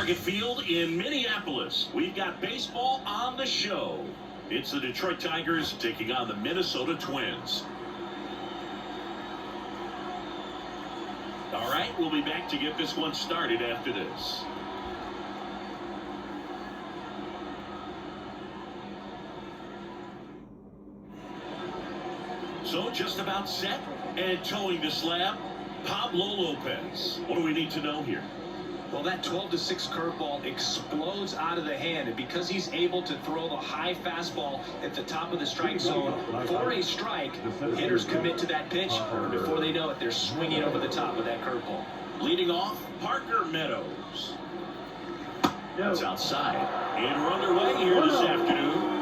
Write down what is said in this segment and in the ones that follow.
Target Field in Minneapolis. We've got baseball on the show. It's the Detroit Tigers taking on the Minnesota Twins. All right, we'll be back to get this one started after this. So just about set and towing the slab, Pablo Lopez. What do we need to know here? Well, that 12-6 curveball explodes out of the hand, and because he's able to throw the high fastball at the top of the strike zone for a strike, hitters commit to that pitch, and before they know it, they're swinging over the top of that curveball. Leading off, Parker Meadows. That's outside, and we're underway here this afternoon.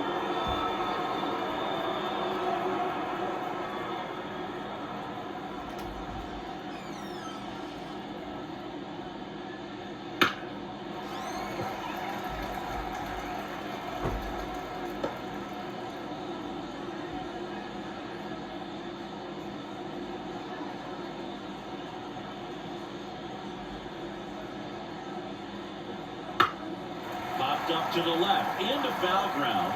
Popped up to the left, into foul ground.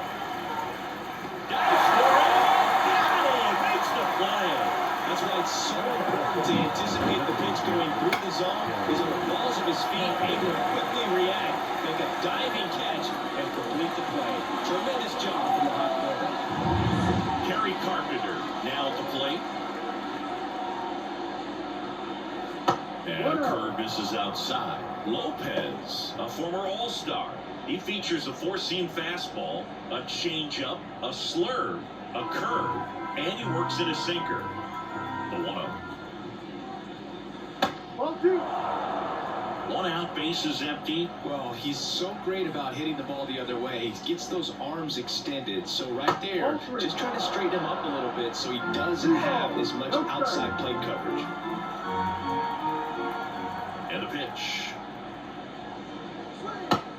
Got it, makes the play. That's why it's so important to anticipate the pitch going through the zone, is on the balls of his feet, able to quickly react, make a diving catch, and complete the play. Tremendous job from the hot corner. Kerry Carpenter now at the plate. And a curve misses outside. Lopez, a former All-Star. He features a four-seam fastball, a changeup, a slurve, a curve, and he works in a sinker. The 1-0. 1-2. One out, base is empty. Well, he's so great about hitting the ball the other way. He gets those arms extended. So right there, just trying to straighten him up a little bit so he doesn't have as much outside plate coverage. And the pitch.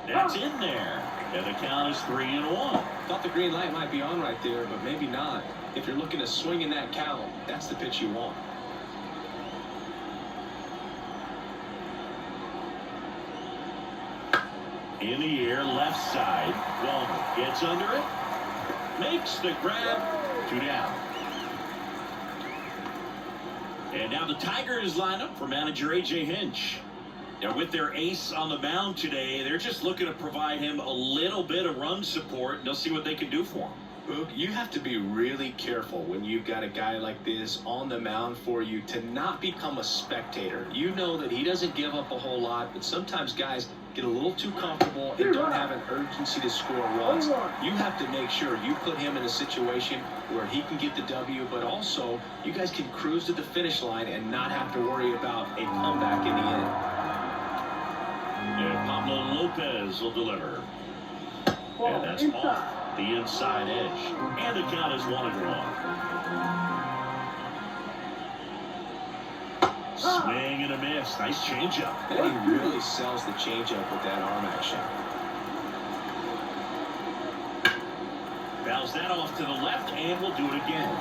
That's in there. And the count is 3-1. Thought the green light might be on right there, but maybe not. If you're looking to swing in that count, that's the pitch you want. In the air, left side. Walker gets under it. Makes the grab. 2 down. And now the Tigers line up for manager A.J. Hinch. Now with their ace on the mound today, they're just looking to provide him a little bit of run support, and they'll see what they can do for him. Boog, you have to be really careful when you've got a guy like this on the mound for you to not become a spectator. You know that he doesn't give up a whole lot, but sometimes guys get a little too comfortable and don't have an urgency to score runs. You have to make sure you put him in a situation where he can get the W, but also you guys can cruise to the finish line and not have to worry about a comeback in the end. And Pablo Lopez will deliver. And that's off the inside edge. And the count is 1-1. Swing and a miss. Nice changeup. And he really sells the changeup with that arm action. Bounce that off to the left, and we'll do it again.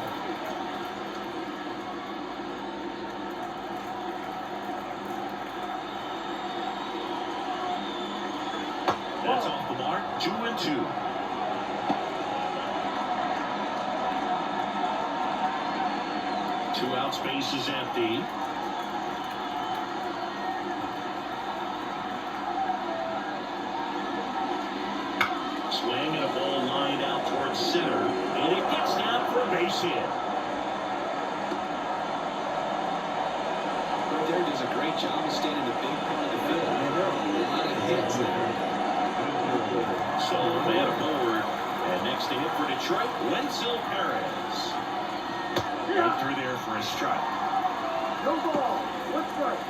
That's off the mark. 2-2. Two out, space is empty. Swing and a ball lined out towards center, and it gets down for a base hit. Right there, does a great job of staying in the big part of the field. A lot of hits there. So man aboard, and next to hit for Detroit, Wenzel Perez. Right through there for a strike. No ball, 1 strike.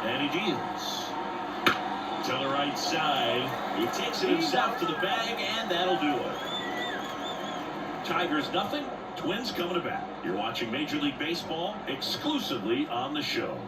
And he deals. To the right side. He takes it himself to the bag, and that'll do it. Tigers nothing. Twins coming to bat. You're watching Major League Baseball exclusively on the show.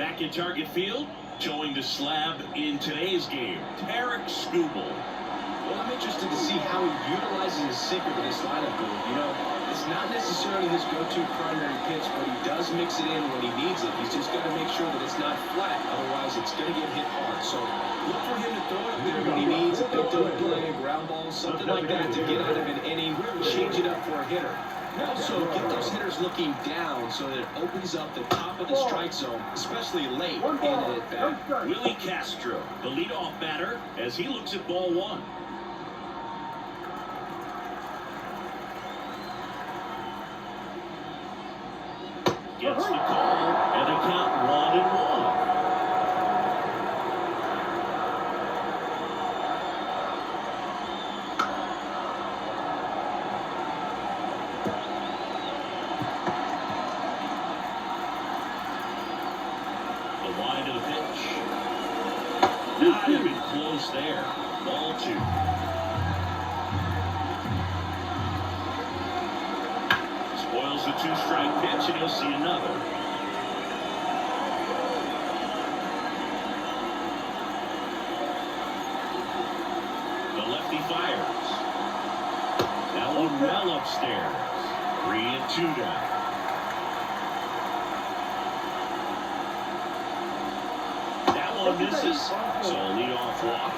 Back in target field, showing the slab in today's game, Tarek Skubal. Well, I'm interested to see how he utilizes his sinker to this lineup goal. You know, it's not necessarily his go-to primary pitch, but he does mix it in when he needs it. He's just got to make sure that it's not flat, otherwise it's going to get hit hard. So look for him to throw it up there when he needs a big double play, a ground ball, something like that to get out of an inning, change it up for a hitter. Also, get those hitters looking down so that it opens up the top of the strike zone, especially late in an at-bat. Willie Castro, the leadoff batter, as he looks at ball one. Gets the call, and a count 1-1. The line of the pitch. Not even close there. Ball 2. Spoils the 2-strike pitch, and he'll see another. The lefty fires. That one well upstairs. 3-2 down. That one misses, so leadoff walk.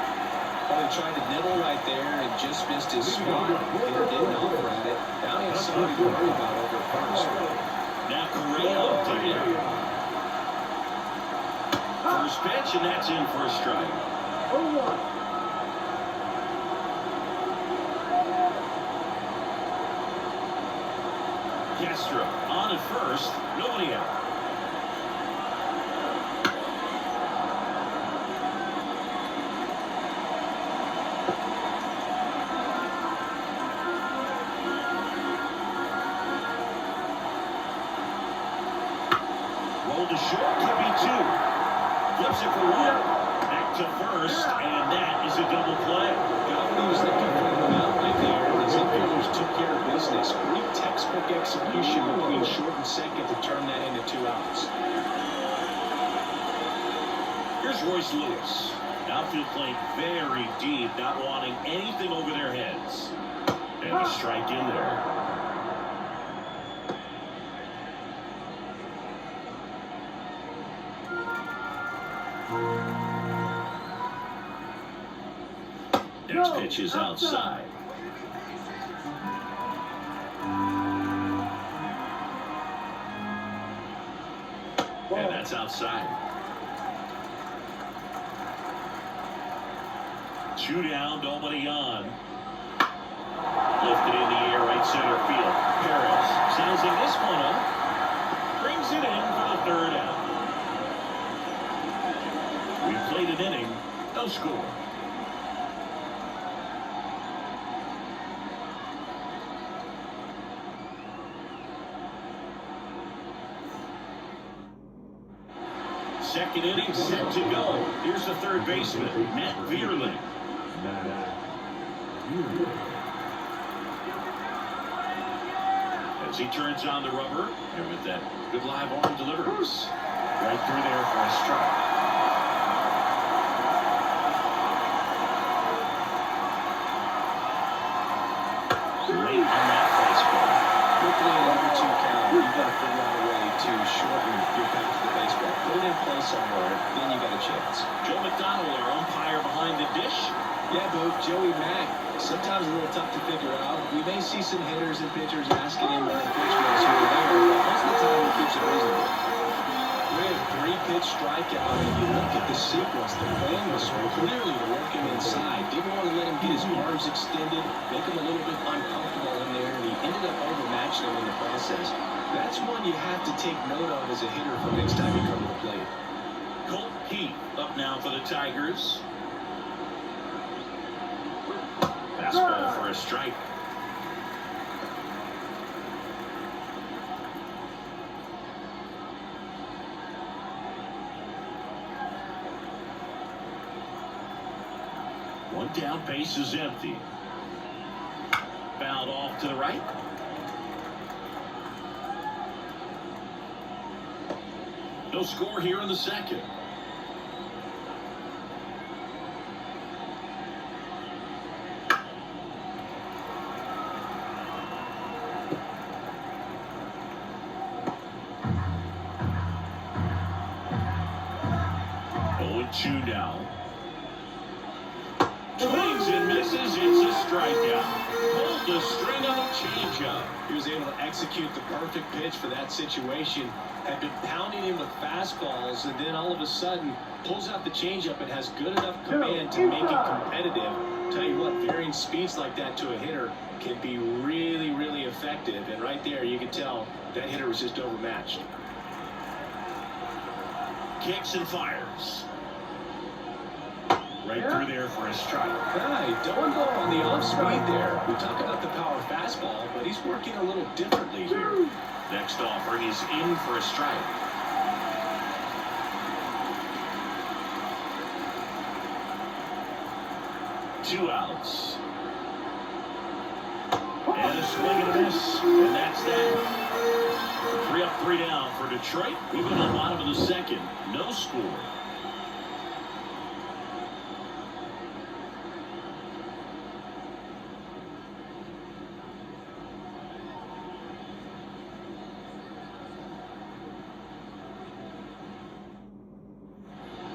Well, he tried to nibble right there and just missed his spot. Hitter didn't offer at it. Now he has something to worry about over at first. Now Correa up to him. First pitch, and that's in for a strike. 0-1. Castro on at first, nobody out. Roll to short, could be 2. Flips it for 1. Back to first, and that is a double play. Got what he was looking for in the mound right there. His infielders took care of business. Great textbook execution between short and second to turn that into 2 outs. Here's Royce Lewis. Outfield playing very deep, not wanting anything over their heads. And a strike in there. Next pitch is outside. And that's outside. 2 down, nobody on. Lifted in the air, right center field. Perez sousing this one up. Brings it in for the 3rd out. We played an inning, no score. Second inning set to go. Here's the 3rd baseman, Matt Vierling. As he turns on the rubber, and with that good live arm delivers. Right through there for a strike. Late on that baseball. Quickly at number 2 count, you've got to figure out a way to shorten your path to the baseball. Put it in play somewhere, then you got a chance. Joe McDonald, our umpire behind the dish. Yeah, but Joey Mack, sometimes a little tough to figure out. We may see some hitters and pitchers asking him when the pitch goes here or there, but most of the time he keeps it reasonable. With 3-pitch strikeout, and you look at the sequence, the plan was clearly to work him inside. Didn't want to let him get his arms extended, make him a little bit uncomfortable in there, and he ended up overmatching him in the process. That's one you have to take note of as a hitter for next time you come to the plate. Colt Heath up now for the Tigers. Fastball for a strike. One down, base is empty. Fouled off to the right. No score here in the second. Two now. Swings and misses. It's a strikeout. Pulled the string on a changeup. He was able to execute the perfect pitch for that situation. Had been pounding him with fastballs, and then all of a sudden pulls out the changeup and has good enough command to make it competitive. Tell you what, varying speeds like that to a hitter can be really, really effective. And right there, you can tell that hitter was just overmatched. Kicks and fires. Right through there for a strike. Right, don't go on the off speed there. We talk about the power fastball, but he's working a little differently here. Next offering is in for a strike. Two outs. And a swing and a miss. And that's that. 3 up, 3 down for Detroit. We've been on the bottom of the second. No score.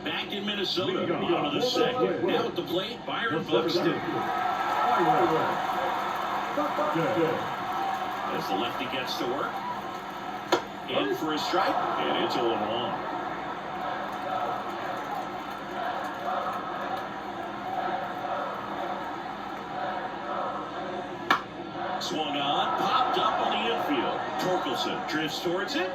Back in Minnesota, bottom of the second. Now at the plate, Byron Buxton. As the lefty gets to work. In for a strike, and it's 0-1. Swung on, popped up on the infield. Torkelson drifts towards it.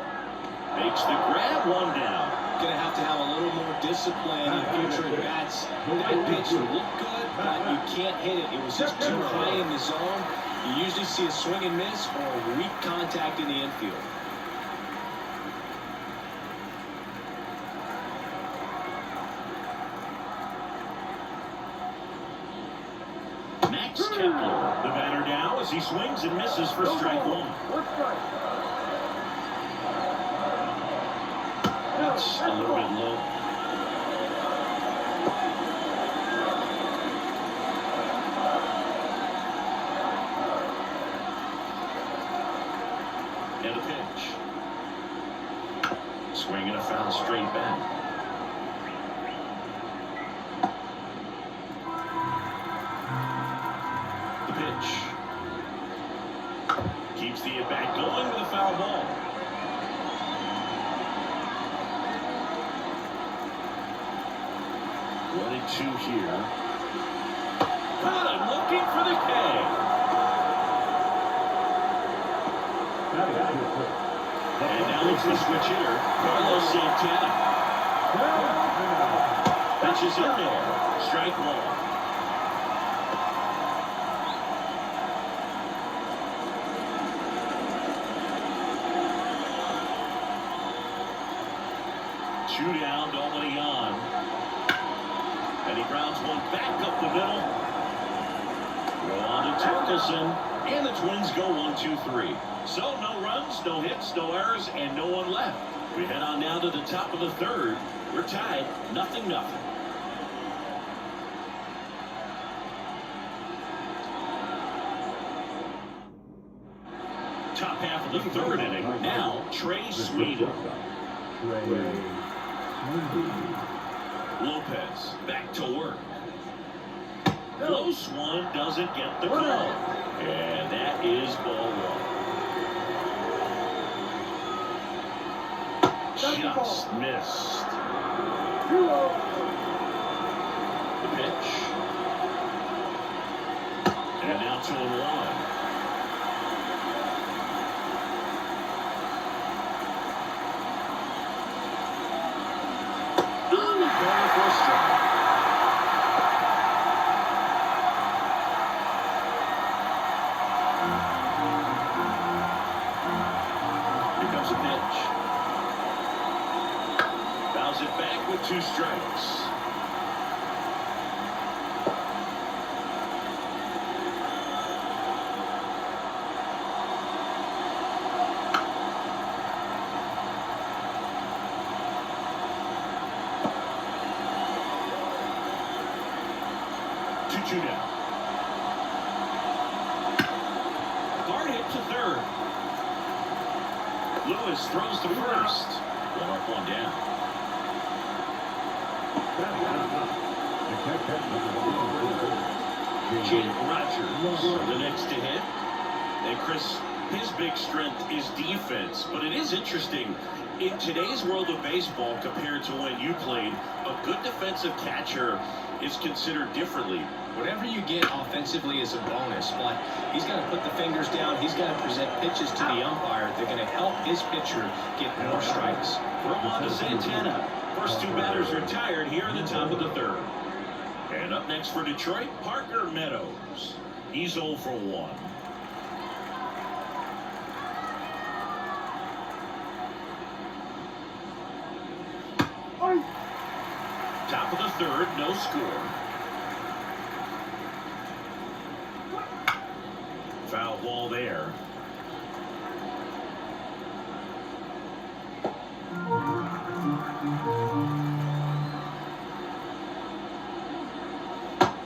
Makes the grab, 1 down. Going to have a little more discipline in future at bats. That pitch looked good, but you can't hit it. It was just too high in the zone. You usually see a swing and miss or weak contact in the infield. Max Kepler, the batter now as he swings and misses for strike 1. That's a little bit low. And a pitch. Swing and a foul straight back. The pitch. Keeps the at-bat going with a foul ball. 1-2 here. But I'm looking for the K. And now it's the switch hitter, Carlos Santana. Pitches in there. Strike 1. Two down, nobody on. And he grounds one back up the middle. Go on to Torkelson. And the Twins go 1-2-3. So no runs, no hits, no errors, and no one left. We head on now to the top of the third. We're tied, 0-0. Top half of the third inning. Now, Trey Sweden. Lopez back to work. Close one, doesn't get the call. And that is ball 1. Just missed. The pitch. And now 2-1. Going for a strike. Here comes a pitch. Fouls it back with 2 strikes. 2 down. Hard hit to third. Lewis throws to first. 1 up, 1 down. Jake Rogers, the next to hit. And Chris, his big strength is defense, but it is interesting. In today's world of baseball, compared to when you played, a good defensive catcher is considered differently. Whatever you get offensively is a bonus, but he's got to put the fingers down. He's got to present pitches to the umpire. They're going to help his pitcher get more strikes. Throw on to Santana. First 2 batters retired here in the top of the 3rd. And up next for Detroit, Parker Meadows. He's 0 for 1. Top of the 3rd, no score. Foul ball there.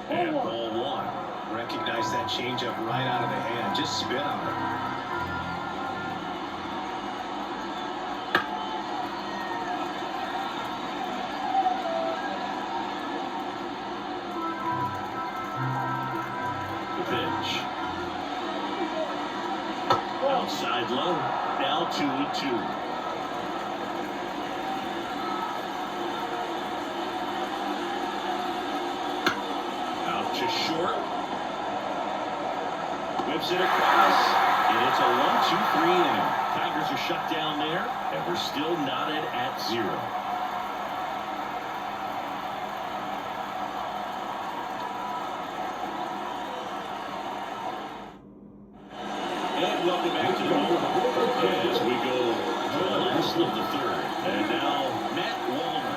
And ball 1. Recognize that changeup right out of the hand. Just spit on it. Pitch. Outside low. Now 2-2. Out to short. Whips it across. And it's a 1-2-3 inning. Tigers are shut down there, and we're still knotted at 0. And welcome back to the home as we go to the last of the 3rd. And now Matt Wallner.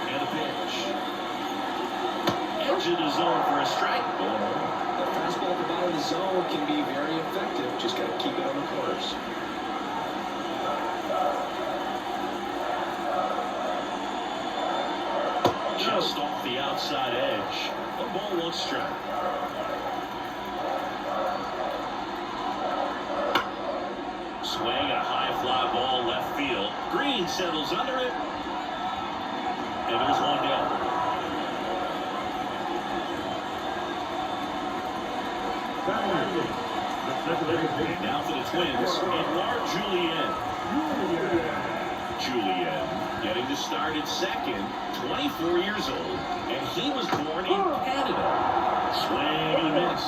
And a pitch. Edge of the zone for a strike. The fastball at the bottom of the zone can be very effective. Just got to keep it on the corners. Just off the outside edge. 1 ball, 1 strike. Swing, a high fly ball left field. Green settles under it. And there's 1 down. Now for the Twins, Edouard Julien. Julien getting the start at second, 24 years old, and he was born in Canada. Swing and a miss.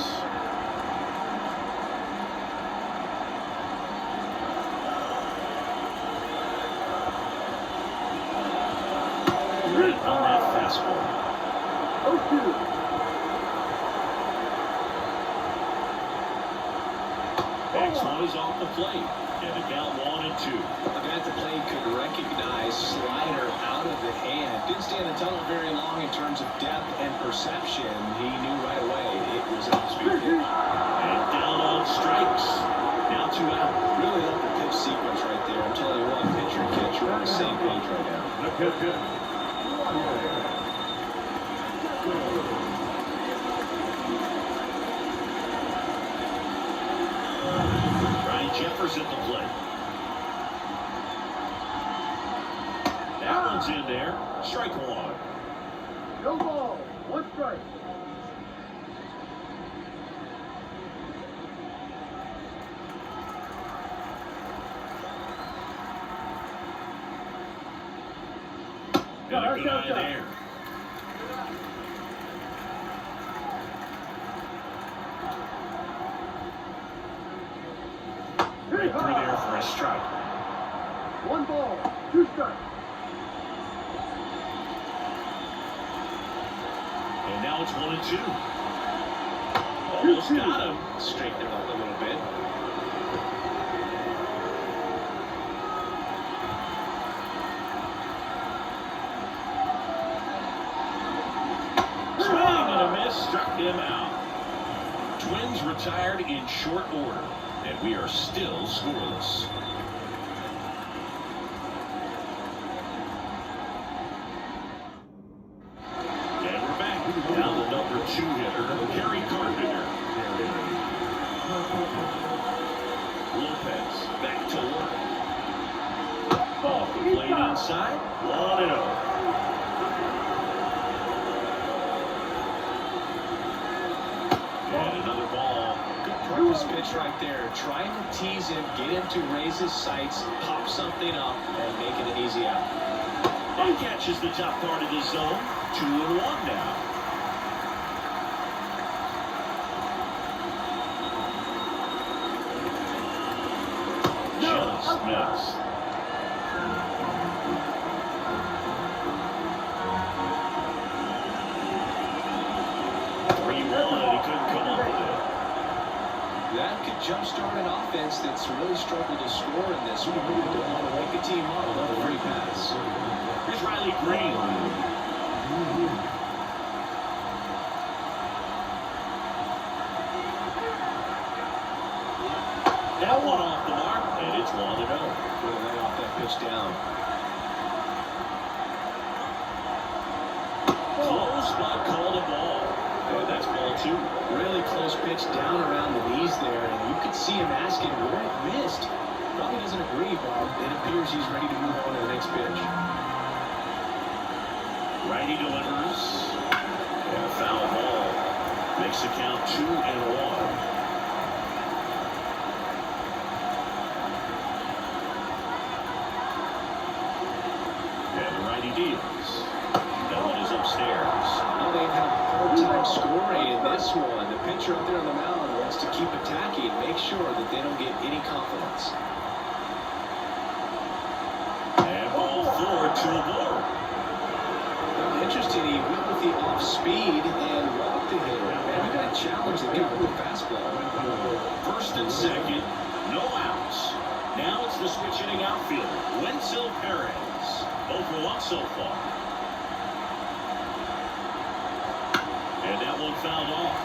Right on that fastball. 0-2. Next one is off the plate, and the count 1-2. The guy at the plate could recognize slider out of the hand. Didn't stay in the tunnel very long in terms of depth and perception. He knew right away it was an off-speed pitch. And down on strikes. Now 2 out. Really love the pitch sequence right there. I'm telling you what, pitcher and catcher are on the same page right now. Jeffers at the plate. That one's in there. Strike 1. No ball, 1 strike. Got a good eye there. Right through there for a strike. 1 ball, 2 strikes. And now it's 1-2. Almost got him. Straighten him up a little bit. Swing and a miss, struck him out. Twins retired in short order, and we are still scoreless. outside. 1-0. And another ball. Good purpose pitch right there. Trying to tease him, get him to raise his sights, pop something up, and make it an easy out. That catches the top part of the zone. 2-1 now. Just missed. He couldn't come up with it. That could jumpstart an offense that's really struggled to score in this one. You don't want to wake a team up with a free pass. Here's Riley Green. That one off the mark, and it's 1-0. Going to lay off that pitch down. Close, but called a ball. And that's ball 2. Really close pitch down around the knees there, and you could see him asking where it missed. Probably doesn't agree, but it appears he's ready to move on to the next pitch. Righty delivers. And a foul ball. Makes the count 2-1. Deals. That one is upstairs. Well, they've had a hard time scoring in this one. The pitcher up there on the mound wants to keep attacking, make sure that they don't get any confidence. And ball 4 to the board. Well, interesting, he went with the off speed and walked the hitter. Man, we got a challenge that got with the fastball. First and second, no outs. Now it's the switch hitting outfielder, Wenzel Perez. 0 for 1 so far. And that one fouled off.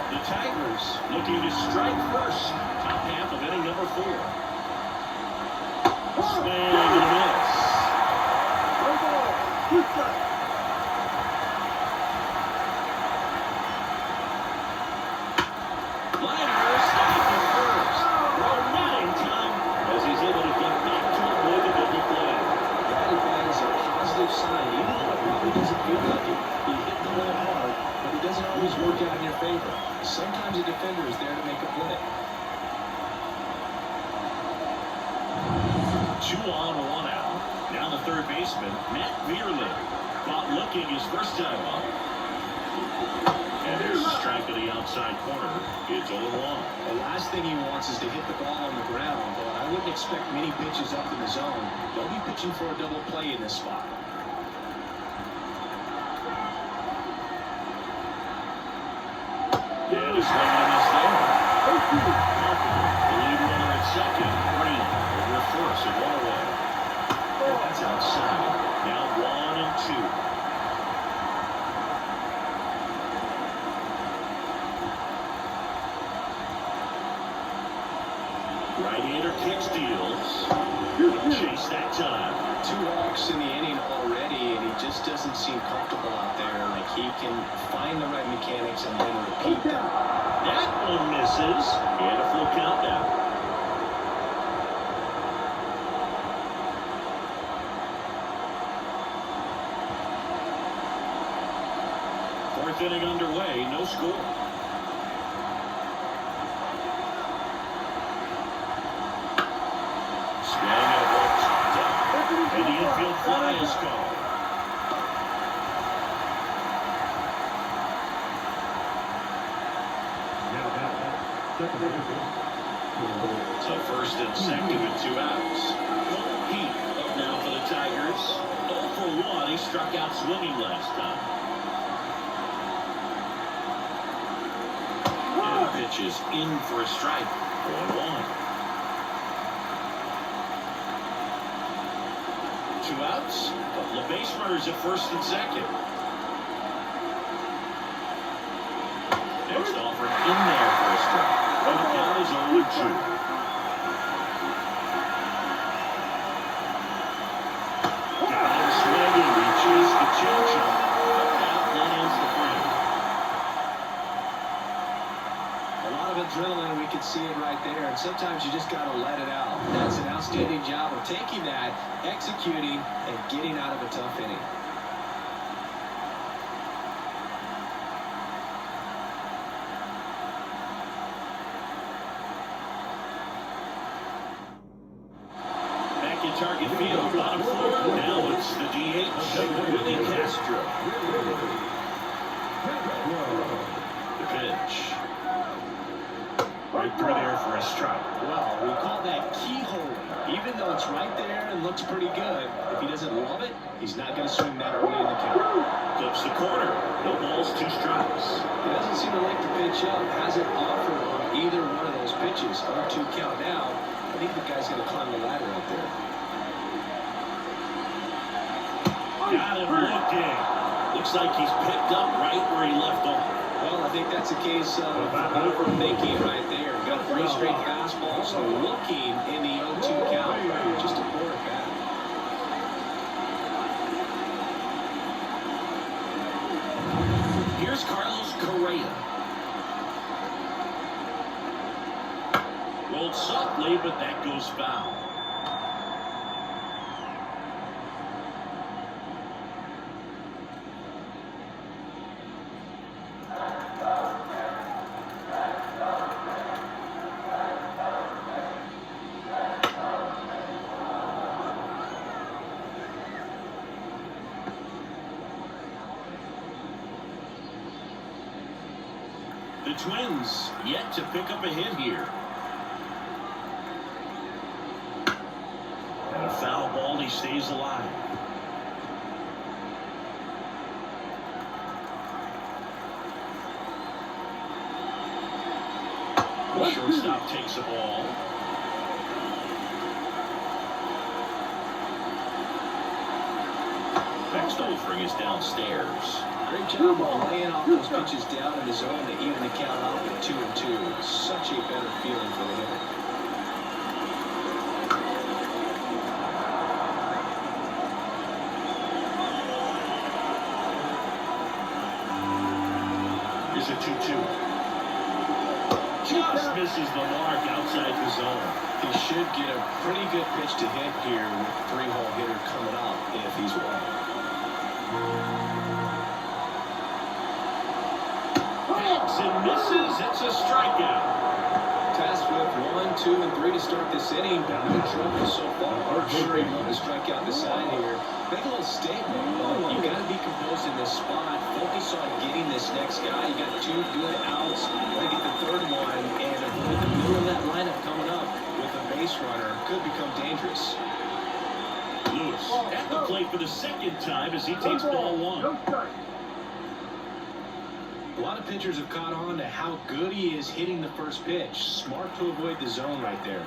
The Tigers looking to strike first. Top half of inning number 4. Swing and a miss. 1 ball, 2 strikes. Sign, even though it probably doesn't feel like it. He hit the ball hard, but it doesn't always work out in your favor. Sometimes a defender is there to make a play. 2 on, 1 out. Now the third baseman, Matt Vierling. Caught looking his first time up. And there's a strike to the outside corner. It's 0-1. The last thing he wants is to hit the ball on the ground, but I wouldn't expect many pitches up in the zone. They'll be pitching for a double play in this spot. And a swing and a miss there. The lead runner at second. Green over first at 1 away. And that's outside. Now 1 and 2. Right-hander kicks, deals. Chase that time. 2 walks in the inning already, and he just doesn't seem comfortable out there. Like he can find the right mechanics and then repeat them. That one misses. And a full count now. Fourth inning underway, no score. And the infield fly is gone. So first and second with 2 outs. Pete up now for the Tigers. 0 for 1. He struck out swinging last time. And the pitch is in for a strike. 1-1. 2 outs, couple of base runners at first and second. Next offer in there for a strike. And the count is 0-2. Got him swinging, reaches the changeup. That ends the frame. A lot of adrenaline, we could see it right there, and sometimes you just got to let it out. That's an outstanding job of taking that, executing, and getting out of a tough inning. Back in target field, bottom floor. Now it's the DH, Willie Castro. The pitch. Right through there for a strike. Well, we call that keyhole. Even though it's right there and looks pretty good, if he doesn't love it, he's not going to swing that early in the count. Clips the corner. No balls, 2 strikes. He doesn't seem to like to pitch up. Hasn't offered on either one of those pitches. 0-2 count now. I think the guy's going to climb the ladder out there. Got him looking. Looks like he's picked up right where he left off. Well, I think that's a case of overthinking right there. Got 3 straight fastballs, looking in the 0-2 count. Just a poor at bat. Here's Carlos Correa. Rolled softly, but that goes foul. The Twins yet to pick up a hit here. And a foul ball, he stays alive. The shortstop takes a ball. Next offering is downstairs. Great job of laying off those pitches down in the zone to even the count out at 2-2. Such a better feeling for the hitter. Here's a 2-2. Just misses the mark outside the zone. He should get a pretty good pitch to hit here with the 3-hole hitter coming up if he's wide. Hits and misses. It's a strikeout. Tasked with 1, 2, and 3 to start this inning. No trouble so far. I'm sure he wanted to strike out the side here. Make a little statement, but you got to be composed in this spot. Focus on getting this next guy. You got 2 good outs. Want to get the 3rd one, and with the middle of that lineup coming up with a base runner, could become dangerous. Lewis at the plate for the 2nd time as he takes ball 1. A lot of pitchers have caught on to how good he is hitting the first pitch. Smart to avoid the zone right there.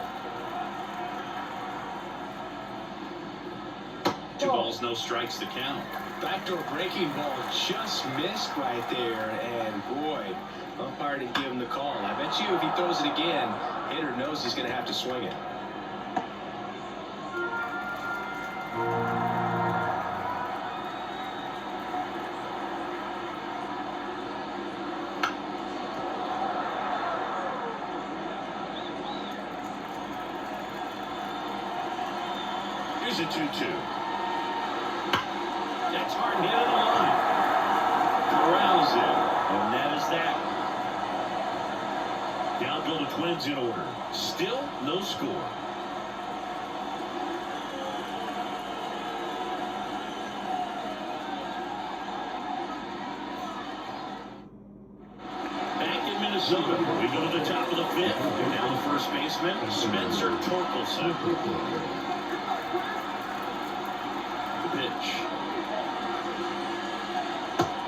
2 balls, no strikes to count. Backdoor breaking ball just missed right there, and boy, umpire didn't give him the call. I bet you if he throws it again, hitter knows he's going to have to swing it. Here's a 2-2. That's hard hit on the line. Corrals it. And that is that. Now go the Twins in order. Still no score. Back in Minnesota, we go to the top of the 5th. Now the first baseman, Spencer Torkelson. The pitch.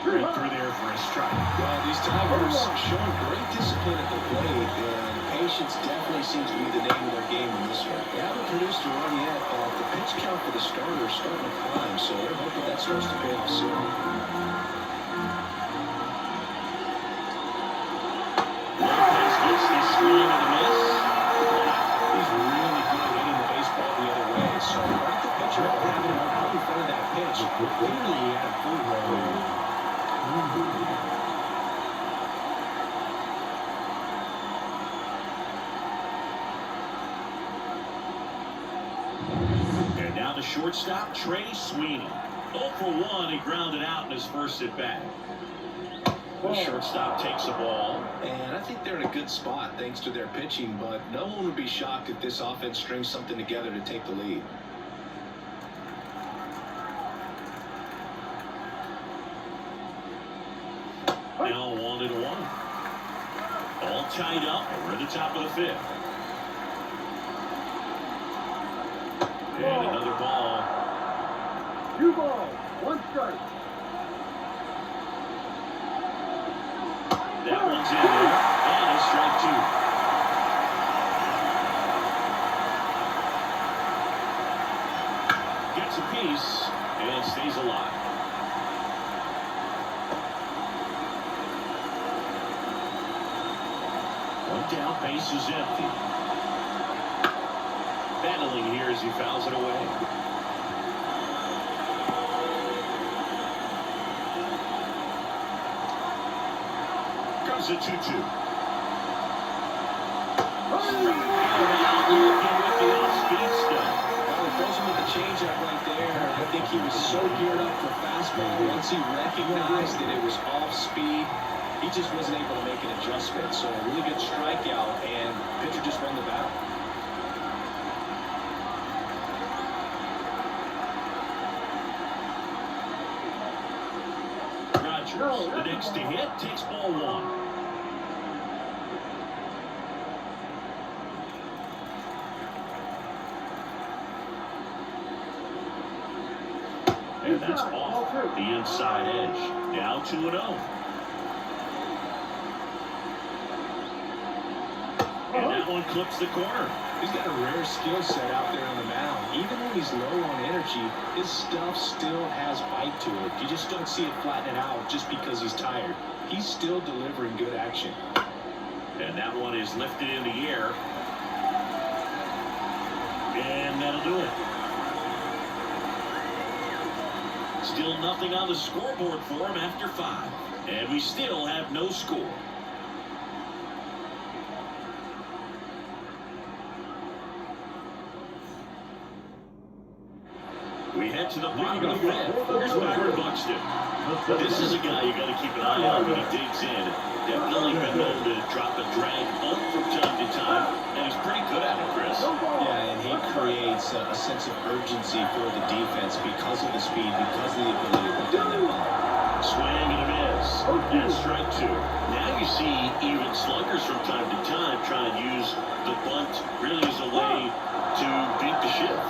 Right through there for a strike. Well, these Tigers showing great discipline at the plate, and patience definitely seems to be the name of their game in this one. They haven't produced a run yet, but the pitch count for the starter is starting to climb, so they're hoping that starts to pay off soon. Lopez gets this swing and a miss. He's really good at hitting the baseball the other way, so like the pitcher having him out in front of that pitch, clearly he had a full run. shortstop, Trey Sweeney. 0 for 1, he grounded out in his first at bat. The shortstop takes the ball. And I think they're in a good spot thanks to their pitching, but no one would be shocked if this offense strings something together to take the lead. Now 1-1. All tied up. We're at the top of the 5th. And another ball. 2 balls, 1 strike. That one's in there. And a strike 2. Gets a piece and stays alive. One down, base is empty. Battling here as he fouls it away. Comes a 2-2. With the off-speed stuff. Well, it goes with the changeup right there. I think he was so geared up for fastball. Once he recognized that it was off speed, he just wasn't able to make an adjustment. So a really good strikeout, and pitcher just won the battle. Rogers, the next to hit, takes ball 1. And that's off the inside edge. Now 2-0. And that one clips the corner. He's got a rare skill set out there on the mound. Even when he's low on energy, his stuff still has bite to it. You just don't see it flattening out just because he's tired. He's still delivering good action. And that one is lifted in the air. And that'll do it. Still nothing on the scoreboard for him after 5. And we still have no score. We head to the bottom of the 5th. Here's Byron Buxton. This is a guy you got to keep an eye on when he digs in. Definitely been known to drop a drag bunt from time to time, and he's pretty good at it, Chris. Yeah, and he creates a sense of urgency for the defense because of the speed, because of the ability to put down that ball. Swing and a miss. And strike 2. Now you see even sluggers from time to time try and use the bunt really as a way to beat the shift.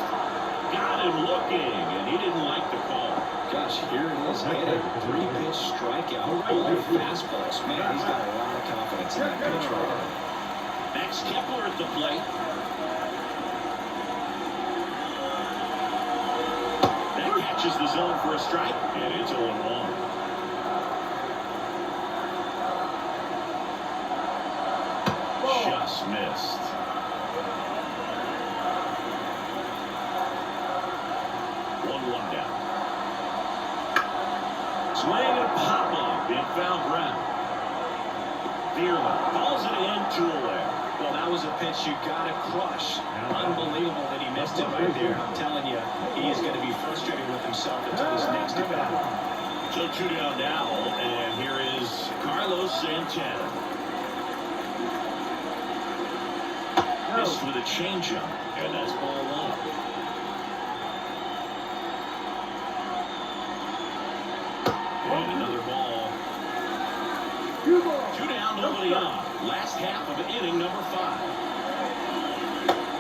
Got him looking, and he didn't like the call. Gosh, here it is. He had a 3-pitch strikeout. All fastballs. Man, he's got a lot of confidence in that pitch right now. Max Kepler at the plate. That catches the zone for a strike, and it's 0-1. Just missed. Swing and pop up in foul ground. Dearman calls it in, 2 away. Well, that was a pitch you got to crush. Unbelievable that he missed it right there. I'm telling you, he is going to be frustrated with himself until his next at bat. So 2 down now, and here is Carlos Santana. Missed with a changeup, and that's ball 1. And another ball. 2 balls. 2 down, nobody on. Last half of inning number 5.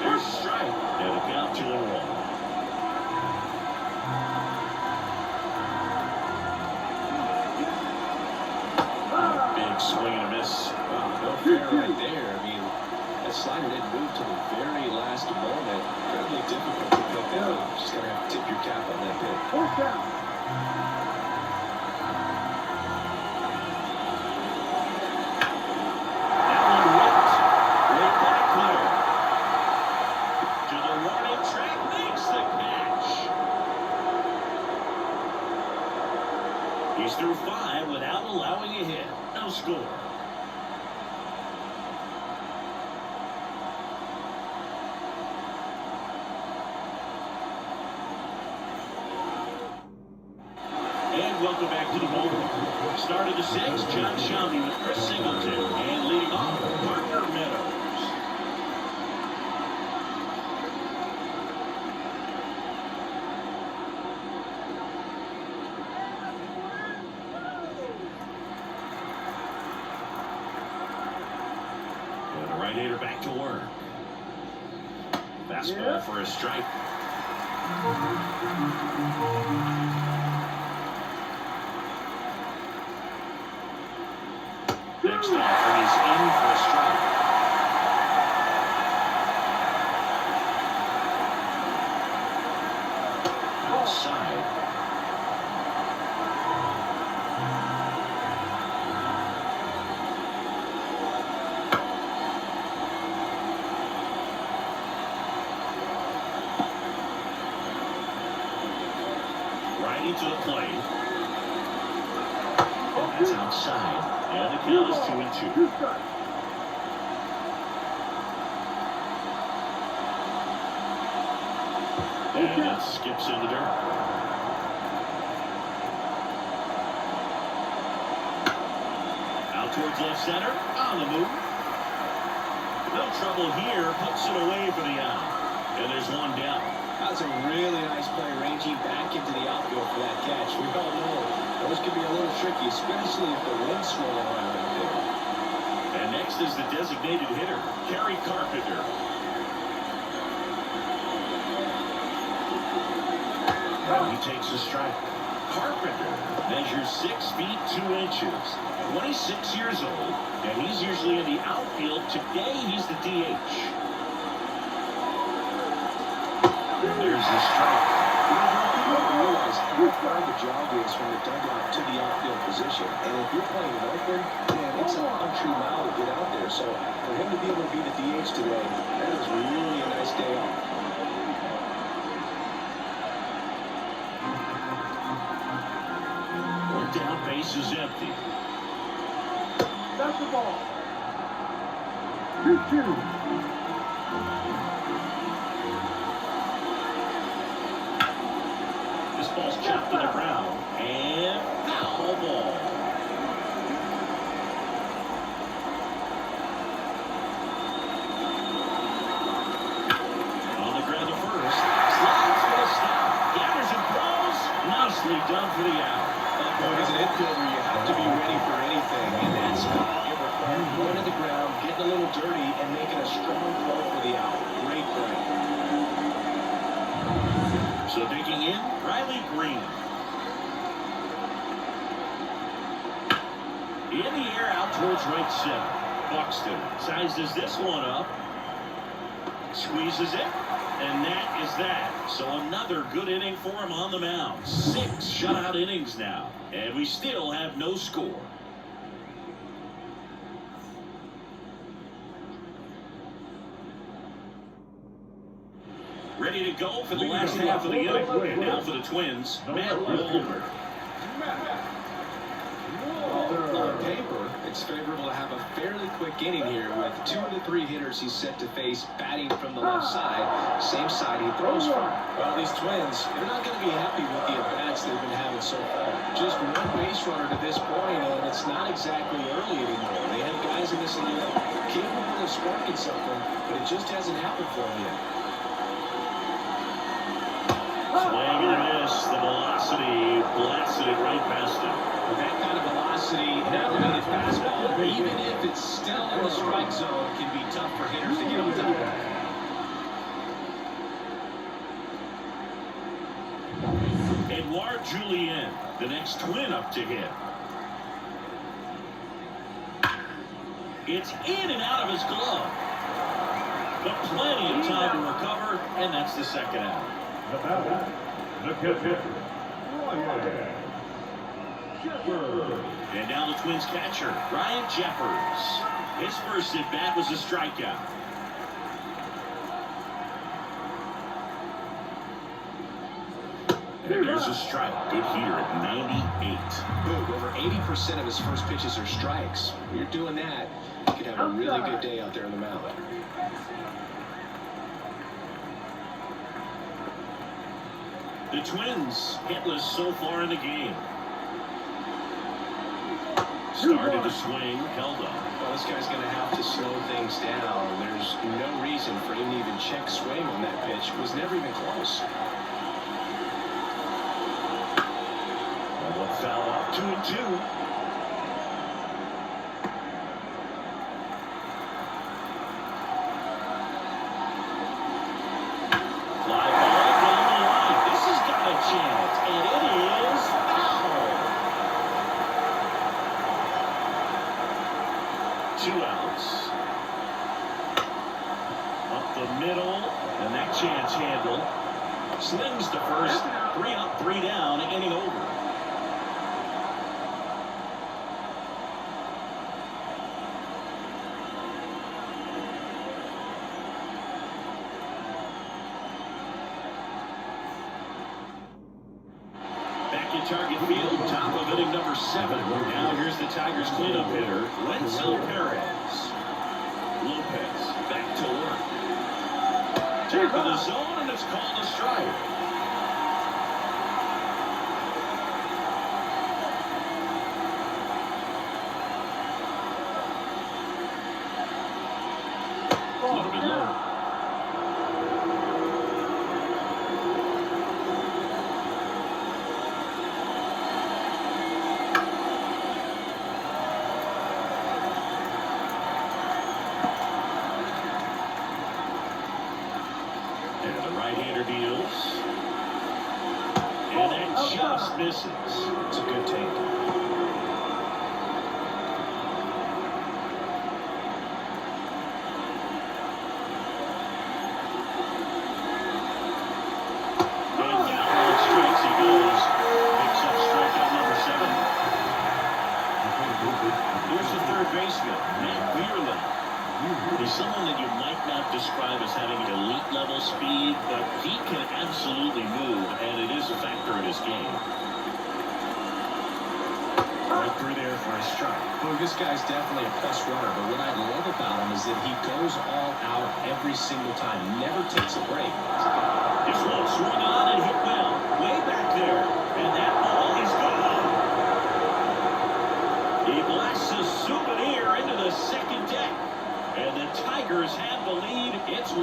There's a strike, and a count 2-1. Big swing and a miss. Wow, no fair right there. I mean, that slider didn't move to the very last moment. Incredibly difficult to pick up. Just going to have to tip your cap on that pitch. 4 count. He's through 5 without allowing a hit. No score. Started to 6, John Shelby with Chris Singleton, and leading off, Parker Meadows. And the right-hander back to work. Fastball for a strike. Next offering is in for a strike. Outside. Right into the plate. That's outside. And the count is 2-2. And that skips in the dirt. Out towards left center. On the move. No trouble here. Puts it away for the out. And there's one down. That's a really nice play, ranging back into the outfield for that catch. We all know those can be a little tricky, especially if the wind's swirling around out there. And next is the designated hitter, Kerry Carpenter. And he takes a strike. Carpenter measures 6 feet 2 inches, 26 years old, and he's usually in the outfield. Today he's the DH. There's the strike. You realize how far the jog is from the dugout to the outfield position. And if you're playing in Oakland, man, it's a country mile to get out there. So for him to be able to be the DH today, that is really a nice day off. One down, base is empty. That's the ball. 2-2. This ball's chopped to the ground, and foul ball. On the ground to first, slides for the stop, gathers and throws, nicely done for the out. As an infielder, you have to be ready for anything, and that's it requires going to the ground, getting a little dirty, and making a strong throw for the out. Great play. So digging in, Riley Green. In the air, out towards right center. Buxton sizes this one up, squeezes it, and that is that. So another good inning for him on the mound. 6 shutout innings now, and we still have no score. Ready to go for the last half of the inning. And now for the Twins, Matt Wohlberg. On paper, it's favorable to have a fairly quick inning here with 2 of the 3 hitters he's set to face batting from the left side, same side he throws from. Well, these Twins, they're not going to be happy with the at-bats they've been having so far. Just 1 base runner to this point, and it's not exactly early anymore. They have guys in this league capable of sparking something, but it just hasn't happened for them yet. Swing and a miss. The velocity blasted it right past him. With that kind of velocity, an elevated fastball, even if it's still in the strike zone, can be tough for hitters to get on top of. Edouard Julien, the next Twin up to hit. It's in and out of his glove. But plenty of time to recover, and that's the second out. The catcher, Ryan Jeffers. And now the Twins catcher, Ryan Jeffers. His first at-bat was a strikeout. And there's a strike. Good here at 98. Boog, over 80% of his first pitches are strikes. When you're doing that, you could have a really good day out there on the mound. The Twins hitless so far in the game. Started to swing, held up. Well, this guy's going to have to slow things down. There's no reason for him to even check swing on that pitch. It was never even close. One foul off, 2-2. Fly ball down the line. This has got a chance, and it is foul. 2 outs. Up the middle, and that chance handled. Slings to first. 3 up, 3 down, inning over. Back in target field, top of inning number 7. Now here's the Tigers cleanup hitter, Wenzel Perez. Lopez back to work. Top of the zone, and it's called a strike. A little bit low. And the right-hander deals. And that just misses. It's a good take. And down on strikes he goes. Picks up strikeout number 7. Here's the third baseman, Matt Weirland. He's someone that you might not describe as having elite level speed, but he can absolutely move, and it is a factor in his game. Right through there for a strike. Well, this guy's definitely a plus runner, but what I love about him is that he goes all out every single time, never takes a break. This one swung on and hit well, way back there, and that ball is gone. He blasts a souvenir into the second deck, and the Tigers have the lead. It's 1-0.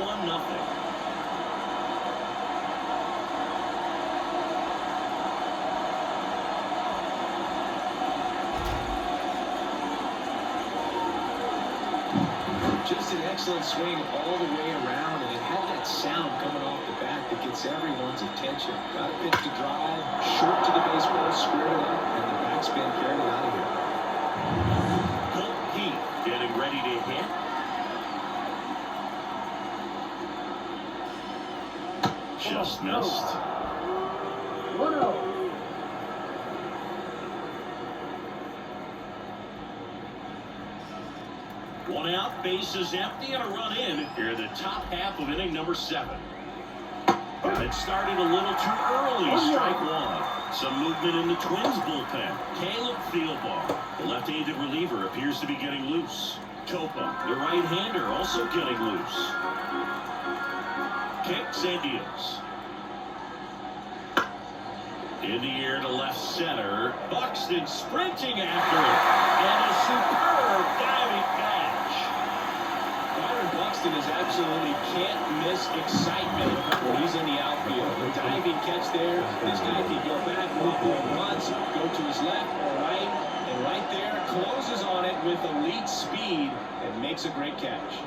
Just an excellent swing all the way around, and it had that sound coming off the bat that gets everyone's attention. Got a pitch to drive, short to the baseball, squared it up, and the backspin carried it out of here. Colt Heath getting ready to hit. Just missed. 1-0. One out, bases empty, and a run in here in the top half of inning number 7. Got it started a little too early. Strike 1. Some movement in the Twins bullpen. Caleb Thielbar, the left-handed reliever, appears to be getting loose. Topa, the right-hander, also getting loose. Kicks and deals. In the air to left center. Buxton sprinting after it. And a superb diving catch. Byron Buxton is absolutely can't miss excitement when he's in the outfield. The diving catch there. This guy can go back, wobble once, go to his left or right, and right there closes on it with elite speed and makes a great catch.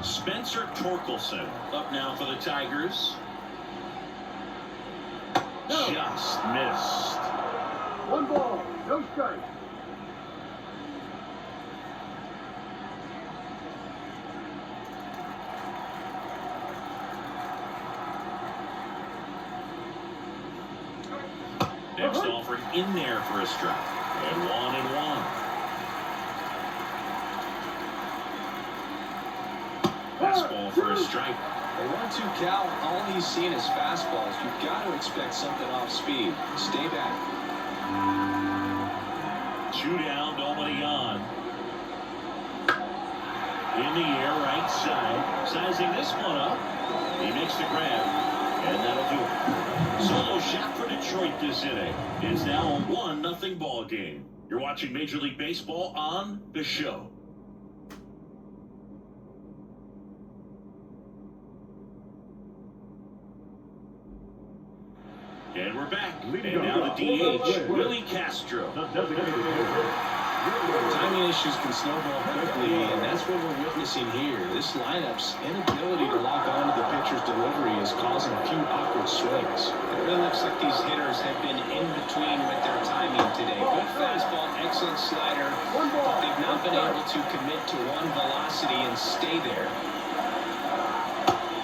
Spencer Torkelson up now for the Tigers. Just missed. 1 ball, no strike. Next offering in there for a strike. And 1-1. Fastball for a strike. A 1-2 count, all he's seen is fastballs. You've got to expect something off speed. Stay back. 2 down, nobody on. In the air, right side. Sizing this one up. He makes the grab. And that'll do it. Solo shot for Detroit this inning. It's now a 1-0 ball game. You're watching Major League Baseball on The Show. And we're back. And now the DH, Willie Castro. Timing issues can snowball quickly, and that's what we're witnessing here. This lineup's inability to lock onto the pitcher's delivery is causing a few awkward swings. It really looks like these hitters have been in between with their timing today. Good fastball, excellent slider, but they've not been able to commit to one velocity and stay there.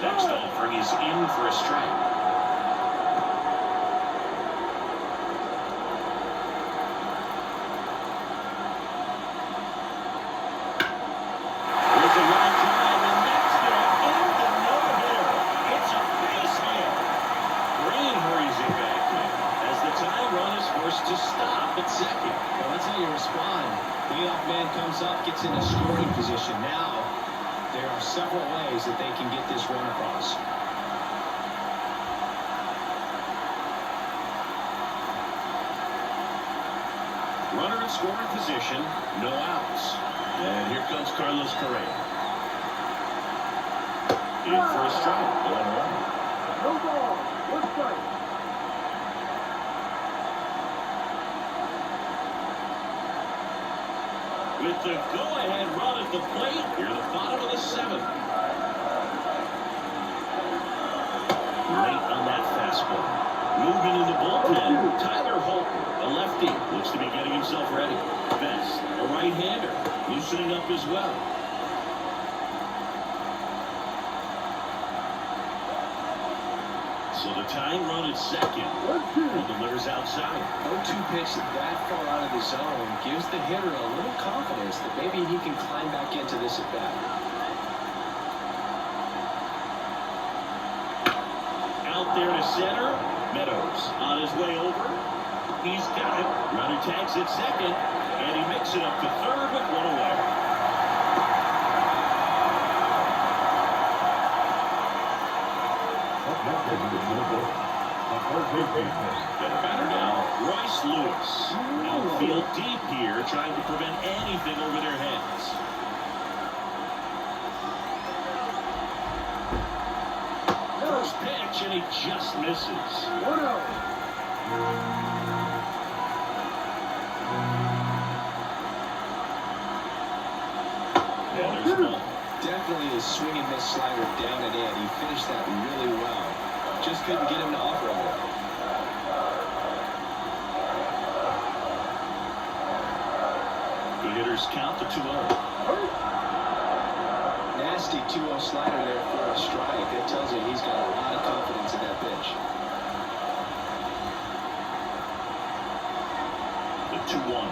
Next offering is in for a strike. To stop at second. Well, that's how you respond. Leadoff man comes up, gets in a scoring position. Now, there are several ways that they can get this run across. Runner in scoring position, no outs. And here comes Carlos Correa. In for a strike, 1-1. No ball, one strike. With the go-ahead run at the plate, near the bottom of the 7th. Late on that fastball. Moving in the bullpen, Tyler Holton, a lefty, looks to be getting himself ready. Best, a right-hander, loosening up as well. So the tying run at second, and delivers outside. 0-2 pitch that far out of the zone gives the hitter a little confidence that maybe he can climb back into this at bat. Out there to center, Meadows on his way over. He's got it. Runner tags at second, and he makes it up to third with one away. Get a batter now, Royce Lewis. Outfield deep here, trying to prevent anything over their heads. First pitch, and he just misses. 1-0. And there's one. Definitely is swinging this slider down and in. He finished that really well. Just couldn't get him to operate it. The hitters count to 2-0. Nasty 2-0 slider there for a strike. That tells you he's got a lot of confidence in that pitch. The 2-1.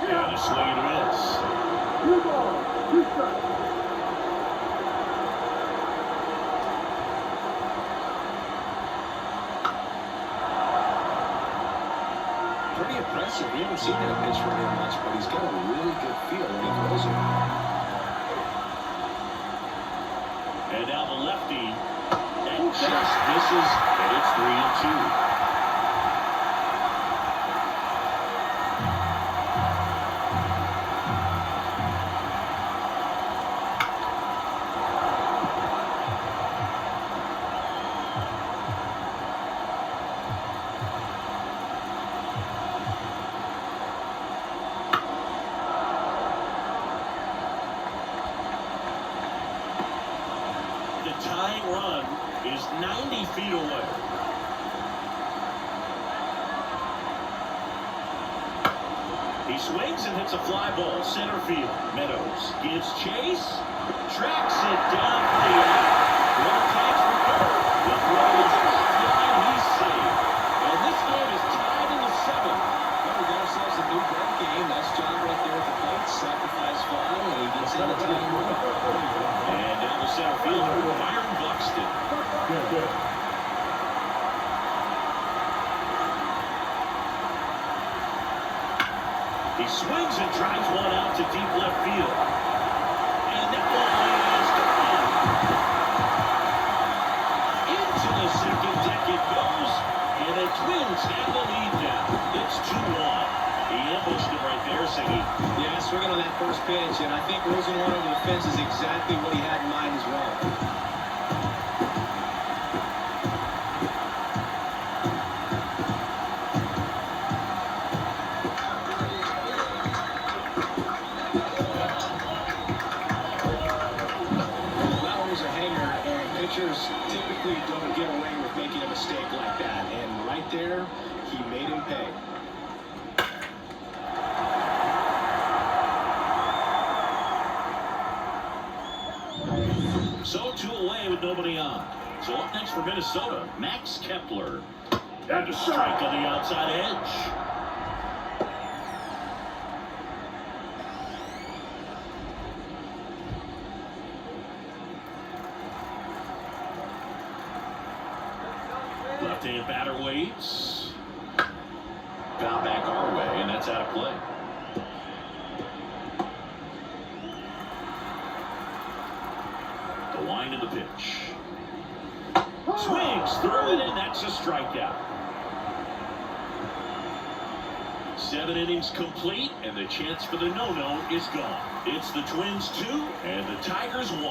And a swing and a miss. 2 balls, 2 strikes. Pretty impressive. We haven't seen that pitch from him much, but he's got a really good feel when he throws it. And now the lefty. And just misses. And it's 3-2. Tying run is 90 feet away. He swings and hits a fly ball center field. Meadows gives chase, tracks it down for the out. One tags for third. The throw is off the line. He's saved. And this game is tied in the 7th. Well, we got ourselves a new ball game. Nice job right there at the plate. Sacrifice fly, and he gets in the tying run. And down the center fielder, Byron Buxton. Good. He swings and drives one out to deep left field. And that one is gone. Into the And the Twins have the lead now. It's 2-1. He ambushed him right there, Siggy. Yeah, swinging on that first pitch, and I think Rosenwater over the fence is exactly what he had in mind as well. That one was a hanger, and pitchers typically don't get away with making a mistake like that. And right there, he made him pay. So 2 away with nobody on. So up next for Minnesota, Max Kepler. And a strike on the outside edge. Left-hand batter waits. Foul back our way, and that's out of play. The wind of the pitch. Swings through it, and that's a strikeout. 7 innings complete, and the chance for the no-no is gone. It's the Twins 2 and the Tigers 1.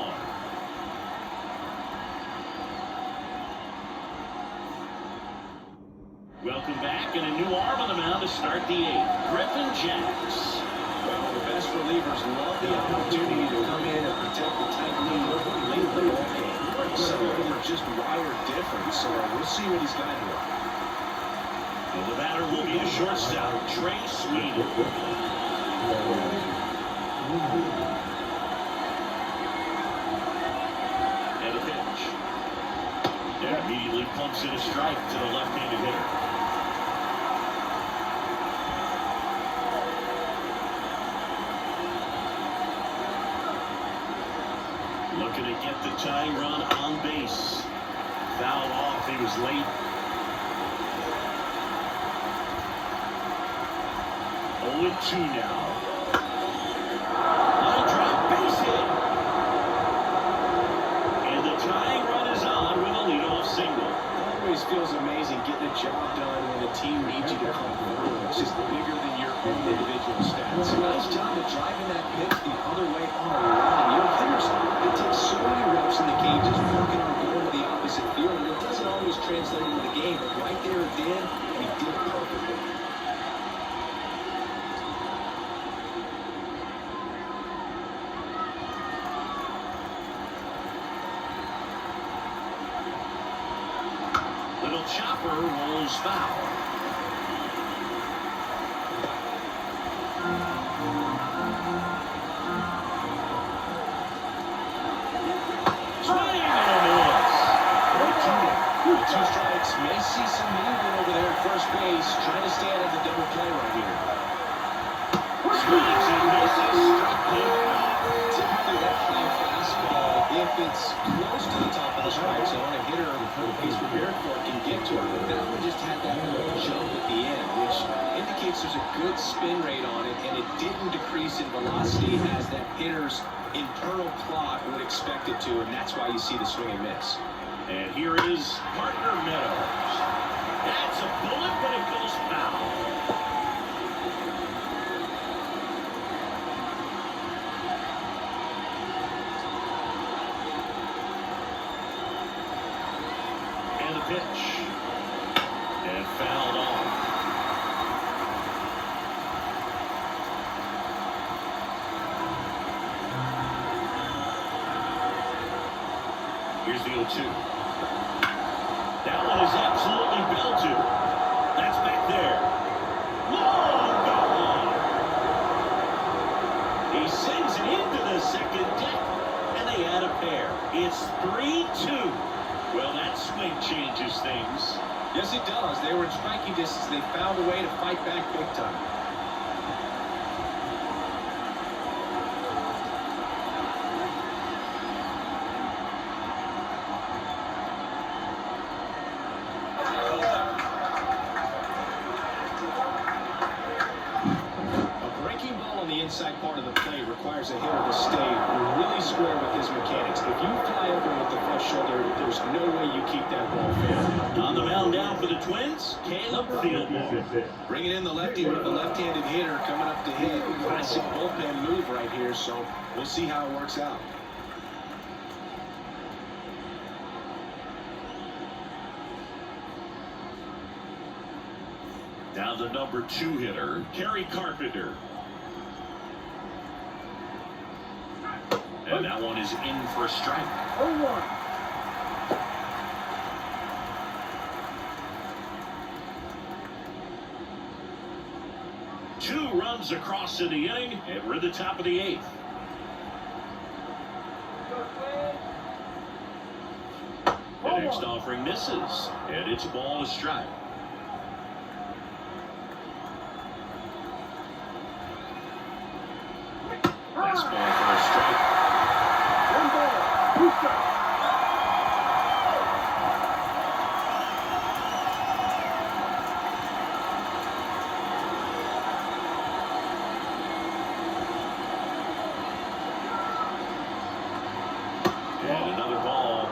Welcome back, and a new arm on the mound to start the 8th. Griffin Jacks. Well, the best relievers love the opportunity to come in and protect the tight lead late in the ball game. Some of them are just wired different, so we'll see what he's got here. Well, the batter will be a shortstop, Trey Sweden. And a pitch. And immediately pumps in a strike to the left-handed hitter. Looking to get the tying run on base. Fouled off. He was late. 0-2 now. Line drive, base hit. And the tying run is on with a leadoff single. Always feels amazing getting a job done when the team needs you to come through. It's just bigger than your own individual stats. Nice job of driving that pitch the other way on a run. You know, hitters, it takes so many reps in the cages working on going to the opposite field, and it doesn't always translate into the game, but right there it did, and he did it perfectly. Little chopper rolls foul. Swing and a miss. 2 strikes, may see some movement over there at first base, trying to stay out of the double play right here. Swings and misses. Struck him out. Typically that high fastball, if it's close to the top of the strike zone, a hitter who's prepared for it can get to it. But that one just had that little jump at the end, which indicates there's a good spin rate on it, and it didn't decrease in velocity as that hitter's internal clock would expect it to, and that's why you see the swing and miss. And here is Parker Meadows. That's a bullet, but it goes foul. And the pitch. And fouled off. Here's the 0-2. That one is absolutely bell to. That's back there. Long gone. He sends it into the second deck, and they add a pair. It's 3-2. Well, that swing changes things. Yes, it does. They were in striking distance. They found a way to fight back big time. inside part of the plate requires a hitter to stay really square with his mechanics. If you fly over with the front shoulder, there's no way you keep that ball fair. On the mound now for the Twins, Caleb Fieldmore. Bringing in the lefty with the left-handed hitter coming up to hit. Classic bullpen move right here, so we'll see how it works out. Now the number 2 hitter, Kerry Carpenter. And that one is in for a strike. 0-1. Two runs across in the inning, and we're at the top of the 8th. The next offering misses, and it's a ball to strike. Fastball for a strike. 1 ball, 2 strikes. And another ball.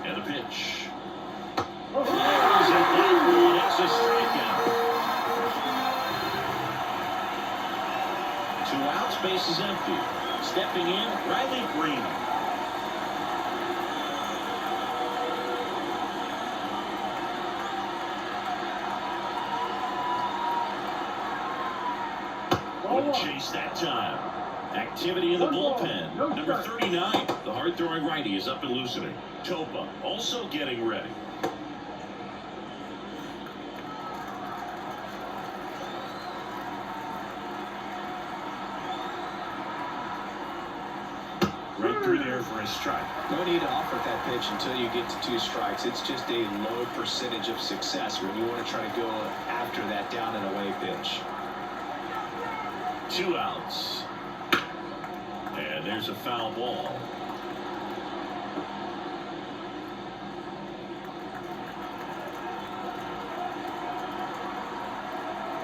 And a pitch. Fires it down, it's a strikeout. 2 outs, base is empty. Stepping in, Riley Green. Wouldn't chase that time. Activity in the bullpen. Number 39, the hard-throwing righty, is up and loosening. Topa also getting ready. Right through there for a strike. No need to offer that pitch until you get to 2 strikes. It's just a low percentage of success when you want to try to go after that down and away pitch. 2 outs. And there's a foul ball.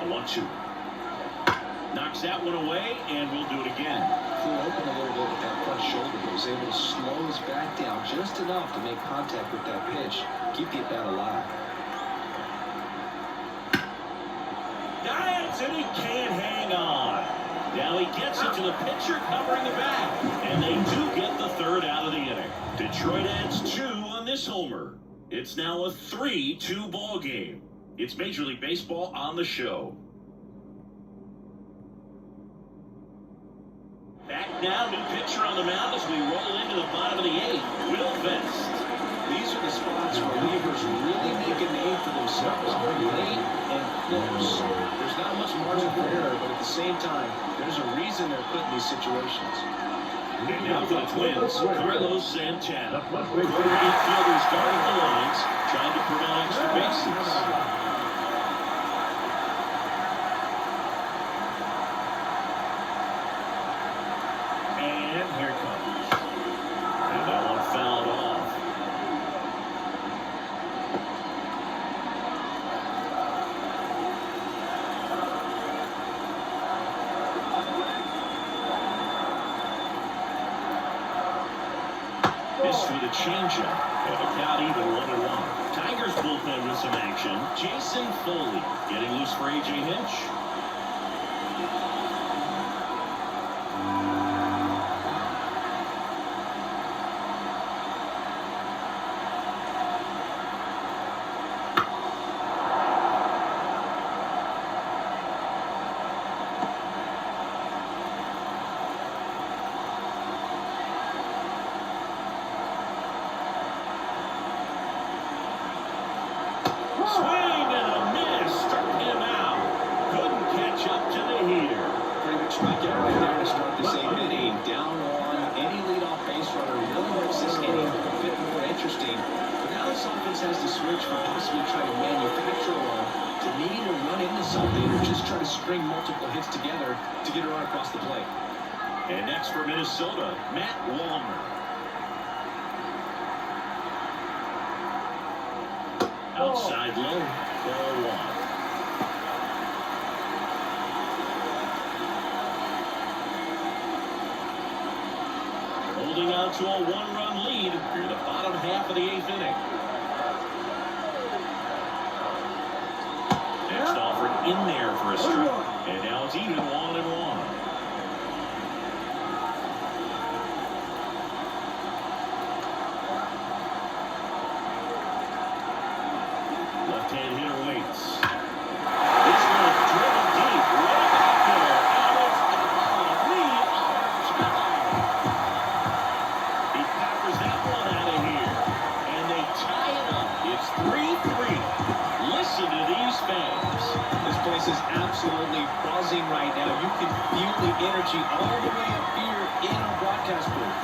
A 1-2. Knocks that one away, and we'll do it again. Flew open a little bit with that front shoulder, but was able to slow his back down just enough to make contact with that pitch. Keep the bat alive. Dives, and he can't hang on. Now he gets it to the pitcher covering the bat, and they do get the 3rd out of the inning. Detroit adds 2 on this homer. It's now a 3-2 ball game. It's Major League Baseball on the show. Back now, new pitcher on the mound as we roll into the bottom of the 8th. Will Vest. These are the spots where relievers really make a name for themselves. Late and close. There's not much margin for error, but at the same time, there's a reason they're put in these situations. And now for the Twins, Carlos Santana. Quarter infielders guarding the lines, trying to prevent extra bases. And here comes. And that one fouled off. Missed with a changeup. And the count even 1-1. Tigers bullpen with some action. Jason Foley getting loose for A.J. Hinch. Swing and a miss. Struck him out. Couldn't catch up to the heater. Pretty good strikeout right there to start this 8th inning. Down on any leadoff base runner really makes this inning a bit more interesting. But now this offense has to switch from possibly trying to manufacture a run to needing to run into something or just try to string multiple hits together to get a run across the plate. And next for Minnesota, Matt Wallner. Outside low, ball one. Holding on to a one-run lead through the bottom half of the 8th inning. Next offered in there for a strike. And now it's even 1-1. Left-hand hitter waits. This one is driven deep. Way back there. And it's gone. We are tied. He powers that one out of here. And they tie it up. It's 3-3. Listen to these fans. This place is absolutely buzzing right now. You can feel the energy all the way up here in our broadcast booth.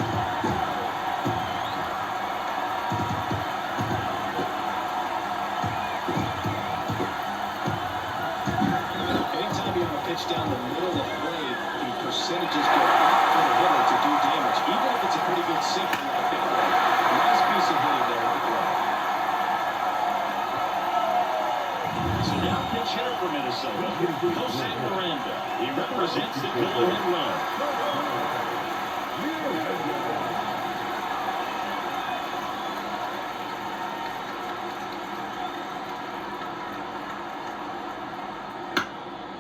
Anytime you have a pitch down the middle of the plate, the percentages go up for the hitter to do damage, even if it's a pretty good sinker like that one. Nice piece of hitting there at the glove. So now pitch hitter for Minnesota, Jose Miranda. He represents the go-ahead run.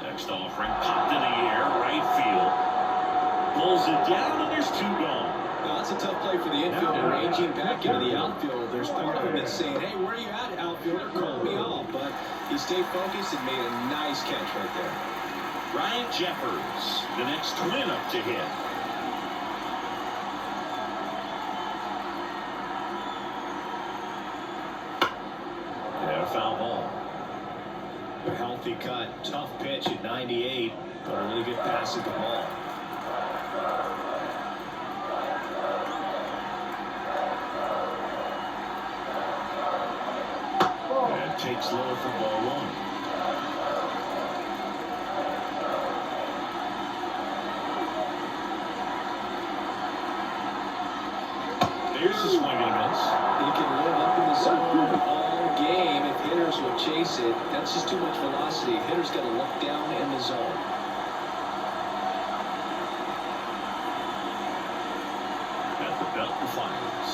Next offering popped in the air, right field. Pulls it down, and there's 2 gone. Now, that's a tough play for the infielder, ranging back into the outfield. There's part of him that's saying, hey, where are you at, outfielder? Call me off. But he stayed focused and made a nice catch right there. Ryan Jeffers, the next Twin up to hit. And a foul ball. A healthy cut, tough pitch at 98, but a really good pass at the ball. And takes low for ball 1. There's a swing and a miss. He can live up in the zone all game if hitters will chase it. That's just too much velocity. Hitters got to look down in the zone. At the belt and fires.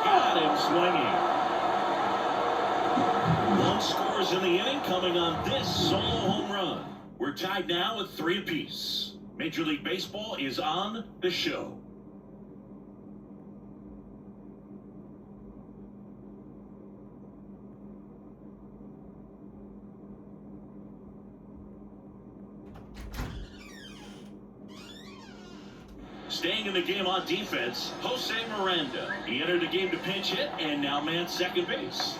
Got him swinging. 1 scores in the inning, coming on this solo home run. We're tied now at 3 apiece. Major League Baseball is on the show. Staying in the game on defense, Jose Miranda. He entered the game to pinch hit and now man second base.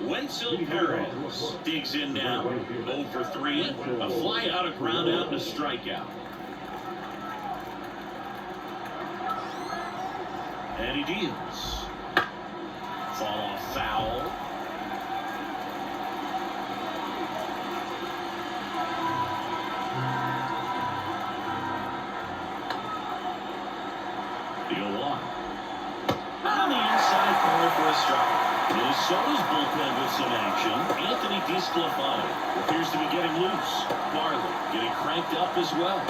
Wenzel Perez digs in now. 0 for 3. A fly out, a ground out, and a strikeout. And he deals. Fall off foul. Deal 1. On the inside corner for a strike. Minnesota's bullpen with some action. Anthony DeSclafani appears to be getting loose. Barley getting cranked up as well.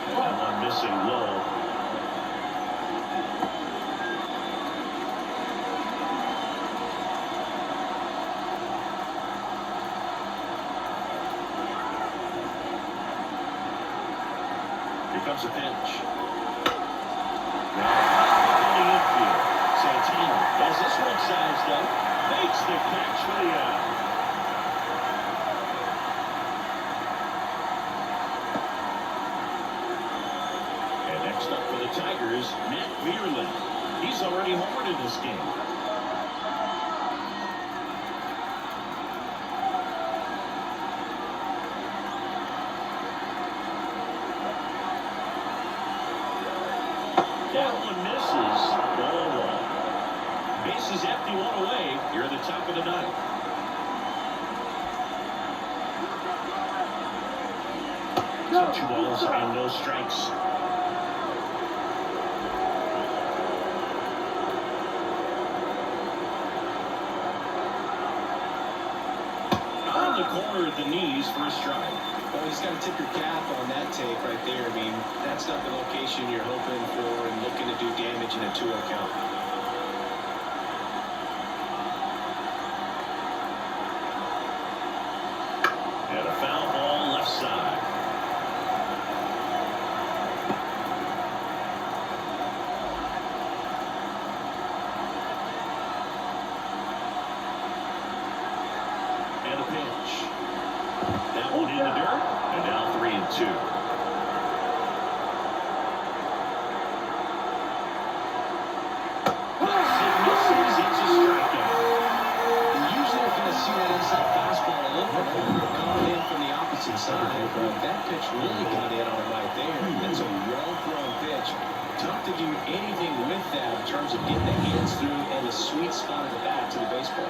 And that one missing low. Here comes a pitch. Now, in the infield. Santana has this one sized up. Makes the catch for the out. And next up for the Tigers, Matt Vierling. He's already homered in this game. That one misses. Ball 1. Bases empty, 1 away. Here at the top of the 9th. So 2 balls and no strikes. On the corner at the knees for a strike. Well, you just got to tip your cap on that take right there. I mean, that's not the location you're hoping for and looking to do damage in a 2-0 count. And a foul ball left side. And a pitch. That one in the dirt. And now 3-2. Misses. It's a strikeout. Usually you're going to see that inside fastball a little bit more coming in from the opposite side. But that pitch really got in on it right there. It's a well-thrown pitch. Tough to do anything with that in terms of getting the hands through and the sweet spot of the bat to the baseball.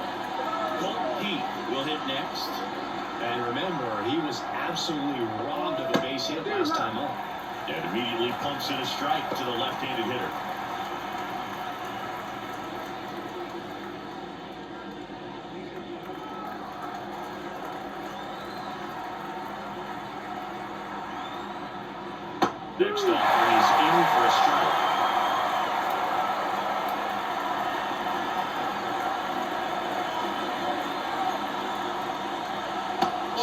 Colt Heath will hit next. And remember, he was absolutely robbed of a base hit last time up. And immediately pumps in a strike to the left-handed hitter. Next off, he's in for a strike.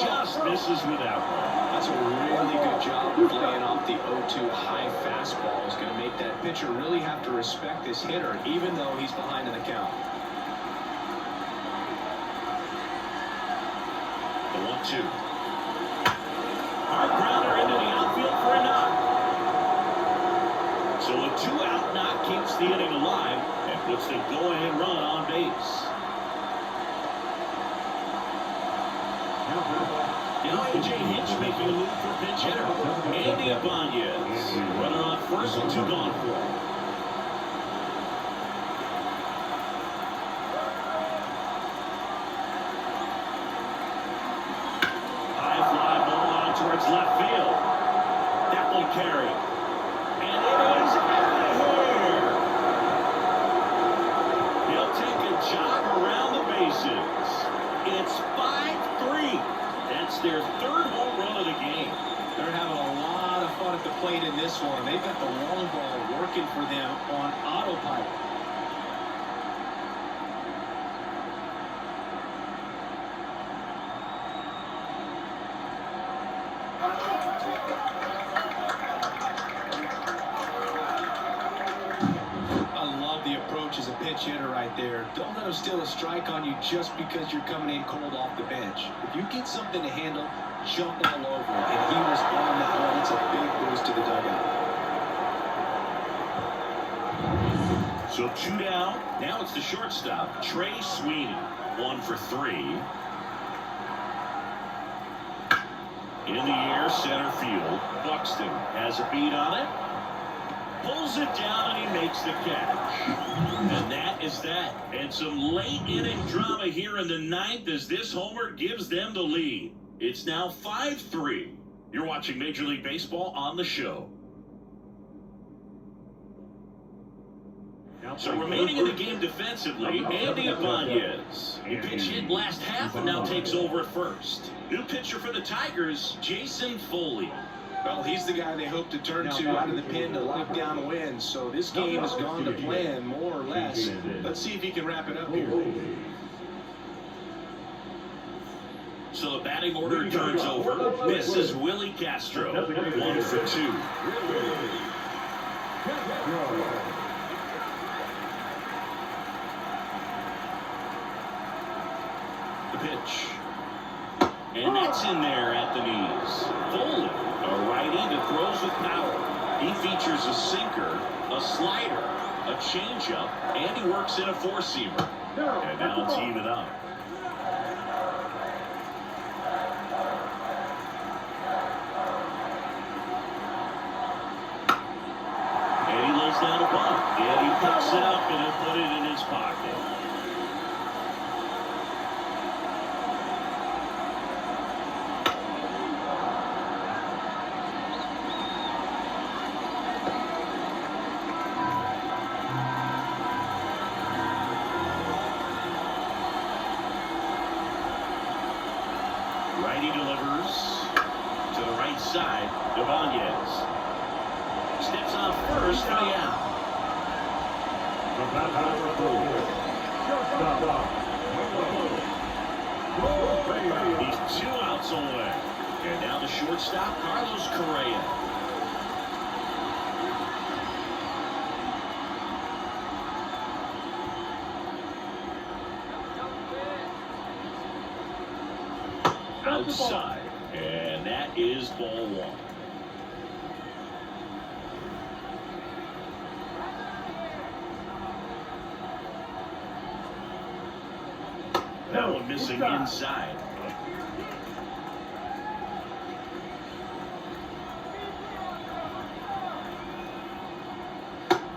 Just misses without one. That's a really good job of laying off the 0-2 high fastball. Is going to make that pitcher really have to respect this hitter, even though he's behind in the count. The 1-2. Hard grounder into the outfield for a knock. So a 2-out knock keeps the inning alive and puts the go-ahead run on base. Now A.J. Hinch making a move for pinch hitter Andy Ibanez. Runner on first and 2 gone for him. High fly ball on towards left field. That will carry. And it is out of here. He'll take a jog around the bases. It's 5-3. That's their 3rd home run of the game. They're having a lot of fun at the plate in this one. They've got the long ball working for them on autopilot. As a pinch hitter right there. Don't let him steal a strike on you just because you're coming in cold off the bench. If you get something to handle, jump all over it. And he was on that one. It's a big boost to the dugout. So 2 down. Now it's the shortstop, Trey Sweeney. 1 for 3. In the air, center field. Buxton has a beat on it. Pulls it down and he makes the catch. And that is that. And some late inning drama here in the 9th as this homer gives them the lead. It's now 5-3. You're watching Major League Baseball on the show. So remaining in the game defensively, Andy Ibanez. He pitch hit last half and now takes over at first. New pitcher for the Tigers, Jason Foley. Well, he's the guy they hope to turn to out of the pen to look down wins. So this game has gone to plan, more or less. Let's see if he can wrap it up here. So the batting order turns over. This is Willie Castro. 1 for 2. The pitch. And that's in there at the knees. Foley, a righty that throws with power. He features a sinker, a slider, a changeup, and he works in a 4-seamer. And now it's even up. And he lays down a bunt. And he picks it up and he'll put it in his pocket. righty delivers to the right side. Ibanez steps on first for the out. He's 2 outs away. And now the shortstop, Carlos Correa. Outside. And that is ball 1. That one missing inside.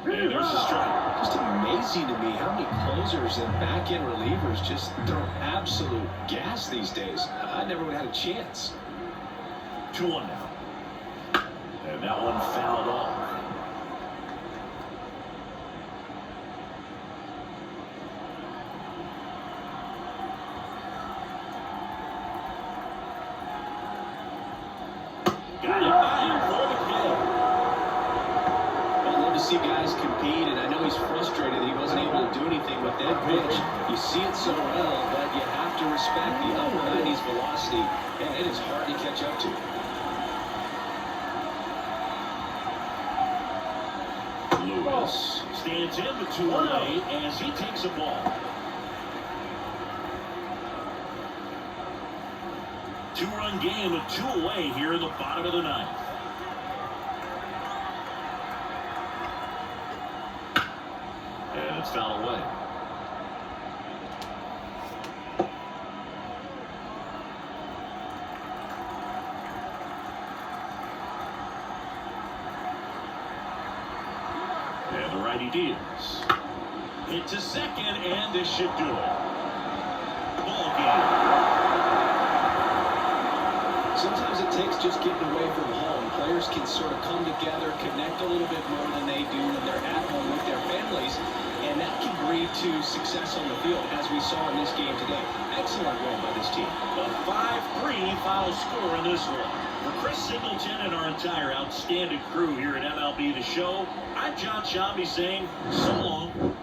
And there's a strike. Just amazing to me how many closers and back-end relievers just throw absolute gas these days. I never would have had a chance. 2-1 now. And that one fouled off. Got it by him for the kill. I love to see guys compete, and I know he's frustrated that he wasn't able to do anything with that pitch. You see it so well, but you have to respect the upper 90s velocity, and it is hard to catch up to. Lewis stands in with 2 away as he takes a ball. 2-run game with 2 away here in the bottom of the 9th. And it's fouled away. And the righty deals. Hit to second, and this should do it. Ball game. Sometimes it takes just getting away from home. Players can sort of come together, connect a little bit more than they do when they're at home with their families, and that can breed to success on the field, as we saw in this game today. Excellent win by this team. A 5-3 final score in this one. For Chris Singleton and our entire outstanding crew here at MLB The Show, I'm John Shambi saying so long.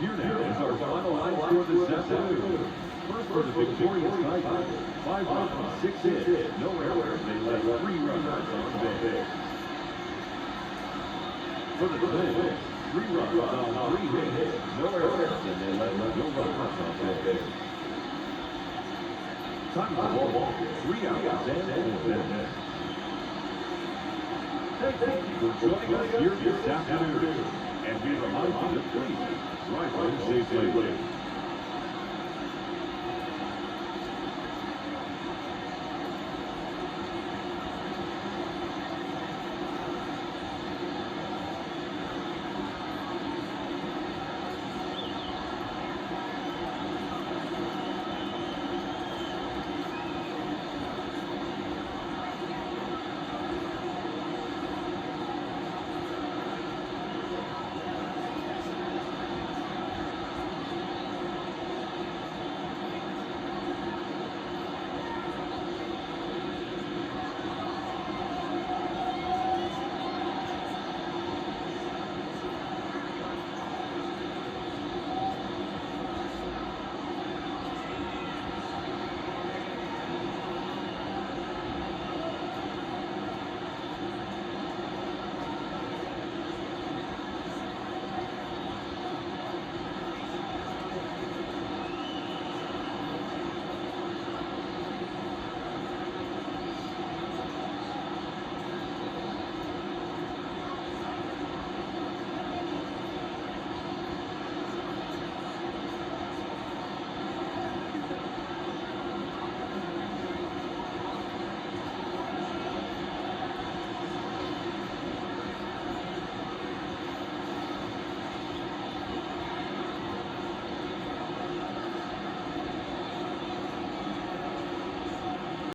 Here now is our final line for this afternoon. First for the victorious Tigers, 5 runs, 6 hits, no errors. They led 3 runners on base. For the Twins, 3 runs on 3 hits, no errors, and they led no runners on base. Time of the ball, 3 hours and 4 minutes. Thank you for joining us here this afternoon. And we remind you to please drive home safely.